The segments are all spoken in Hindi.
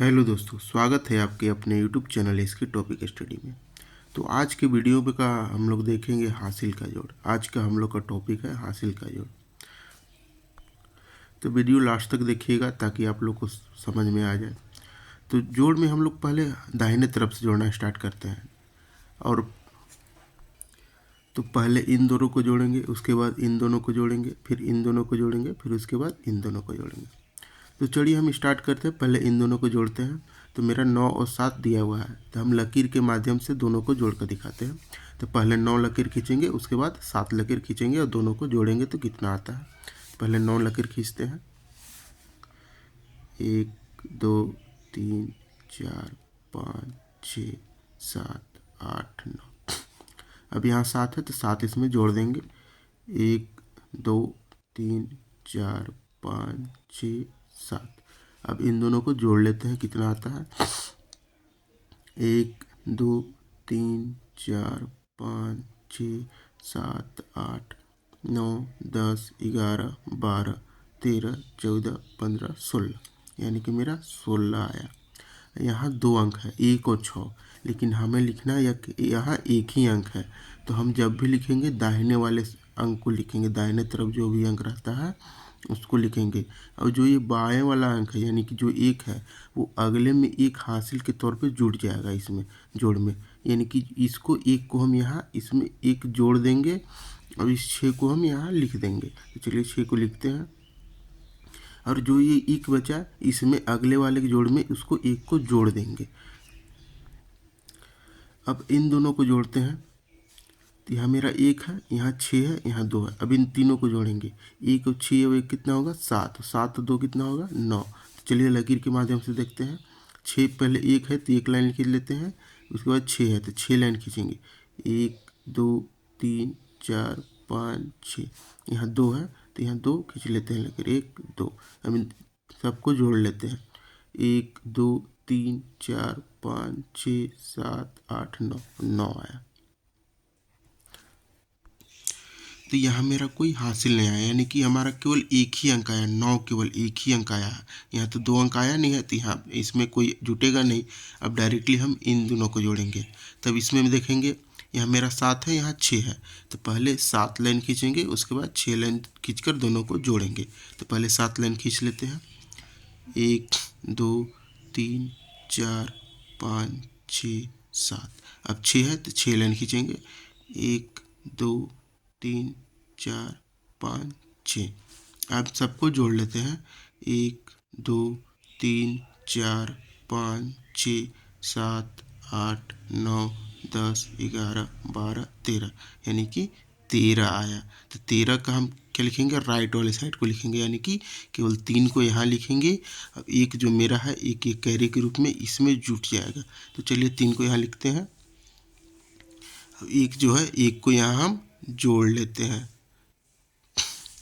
हेलो दोस्तों, स्वागत है आपके अपने यूट्यूब चैनल इसकी टॉपिक स्टडी में। तो आज के वीडियो पे का हम लोग देखेंगे हासिल का जोड़। आज का हम लोग का टॉपिक है हासिल का जोड़। तो वीडियो लास्ट तक देखिएगा ताकि आप लोग को समझ में आ जाए। तो जोड़ में हम लोग पहले दाहिने तरफ से जोड़ना स्टार्ट करते हैं, और तो पहले इन दोनों को जोड़ेंगे, उसके बाद इन दोनों को जोड़ेंगे, फिर इन दोनों को जोड़ेंगे, फिर उसके बाद इन दोनों को जोड़ेंगे। तो चलिए हम स्टार्ट करते हैं। पहले इन दोनों को जोड़ते हैं। तो मेरा 9 और 7 दिया हुआ है, तो हम लकीर के माध्यम से दोनों को जोड़ कर दिखाते हैं। तो पहले 9 लकीर खींचेंगे, उसके बाद 7 लकीर खींचेंगे और दोनों को जोड़ेंगे तो कितना आता है। पहले 9 लकीर खींचते हैं। 1 2 3 4 5 6 7 8 9। अब यहाँ 7 है तो 7 इसमें जोड़ देंगे। 1 2 3 4 5 6 7। अब इन दोनों को जोड़ लेते हैं, कितना आता है। 1 2 3 4 5 6 7 8 9 10 11 12 13 14 15 16, यानी कि मेरा 16 आया। यहाँ 2 अंक है, 1 और 6, लेकिन हमें लिखना है यहाँ एक ही अंक है। तो हम जब भी लिखेंगे दाहिने वाले अंक को लिखेंगे, दाहिने तरफ जो भी अंक रहता है उसको लिखेंगे। और जो ये बाएं वाला अंक है यानी कि जो 1 है वो अगले में एक हासिल के तौर पे जुड़ जाएगा इसमें जोड़ में, यानी कि इसको 1 को हम यहाँ इसमें 1 जोड़ देंगे और इस 6 को हम यहाँ लिख देंगे। तो चलिए 6 को लिखते हैं, और जो ये 1 बचा इसमें अगले वाले के जोड़ में उसको 1 को जोड़ देंगे। अब इन दोनों को जोड़ते हैं। तो यहाँ मेरा 1 है, यहाँ 6 है, यहाँ 2 है। अब इन तीनों को जोड़ेंगे। 1 और 6 और 1 कितना होगा, 7। 7 और 2 कितना होगा, 9। तो चलिए लकीर के माध्यम से देखते हैं। 6 पहले 1 है तो 1 लाइन खींच लेते हैं, उसके बाद 6 है तो 6 लाइन खींचेंगे। 1 2 3 4 5 6। यहाँ 2 है तो यहाँ 2 खींच लेते हैं लकीर, 1 2। अब इन सबको जोड़ लेते हैं। 1 2 3 4 5 6 7 8 9, 9 आया। तो यहाँ मेरा कोई हासिल नहीं आया, यानी कि हमारा केवल एक ही अंक आया। 9 केवल एक ही अंक आया है, यहाँ तो 2 अंक आया नहीं है, तो यहाँ इसमें कोई जुटेगा नहीं। अब डायरेक्टली हम इन दोनों को जोड़ेंगे। तब इसमें देखेंगे यहाँ मेरा 7 है, यहाँ 6 है। तो पहले 7 लाइन खींचेंगे, उसके बाद 6 लाइन खींचकर दोनों को जोड़ेंगे। तो पहले 7 लाइन खींच लेते हैं। 1 2 3 4 5 6 7। अब 6 है तो 6 लाइन खींचेंगे। 1 2 3 4 5 6। अब सबको जोड़ लेते हैं। 1 2 3 4 5 6 7 8 9 10 11 12 13, यानी कि 13 आया। तो 13 का हम क्या लिखेंगे, राइट वाले साइड को लिखेंगे, यानी कि केवल 3 को यहाँ लिखेंगे। अब एक जो मेरा है एक कैरी के रूप में इसमें जुट जाएगा। तो चलिए 3 को यहाँ लिखते हैं। अब एक जो है 1 को यहाँ हम जोड़ लेते हैं,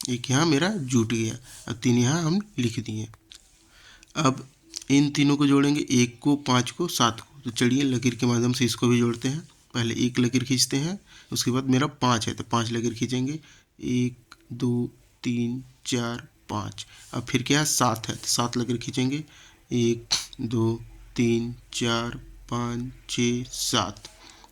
एक यहाँ मेरा जुट गया। अब 3 यहाँ हम लिख दिए। अब इन तीनों को जोड़ेंगे, 1 को 5 को 7 को। तो चलिए लकीर के माध्यम से इसको भी जोड़ते हैं। पहले 1 लकीर खींचते हैं, उसके बाद मेरा 5 है तो 5 लकीर खींचेंगे। 1 2 3 4 5। अब फिर क्या है, 7 है तो 7 लकीर खींचेंगे। 1 2 3 4 5 6 7।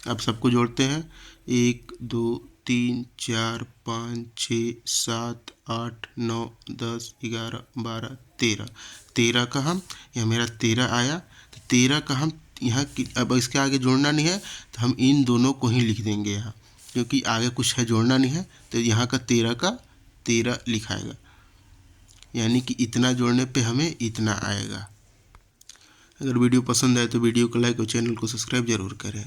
अब सबको जोड़ते हैं। 1 2 3 4 5 6 7 8 9 10 11 12 13। 13 का हम यहाँ मेरा 13 आया। तो 13 का हम यहाँ अब इसके आगे जोड़ना नहीं है, तो हम इन दोनों को ही लिख देंगे यहाँ, क्योंकि आगे कुछ है जोड़ना नहीं है। तो यहाँ का 13 लिखाएगा, यानी कि इतना जोड़ने पे हमें इतना आएगा। अगर वीडियो पसंद आए तो वीडियो को लाइक और चैनल को सब्सक्राइब जरूर करें।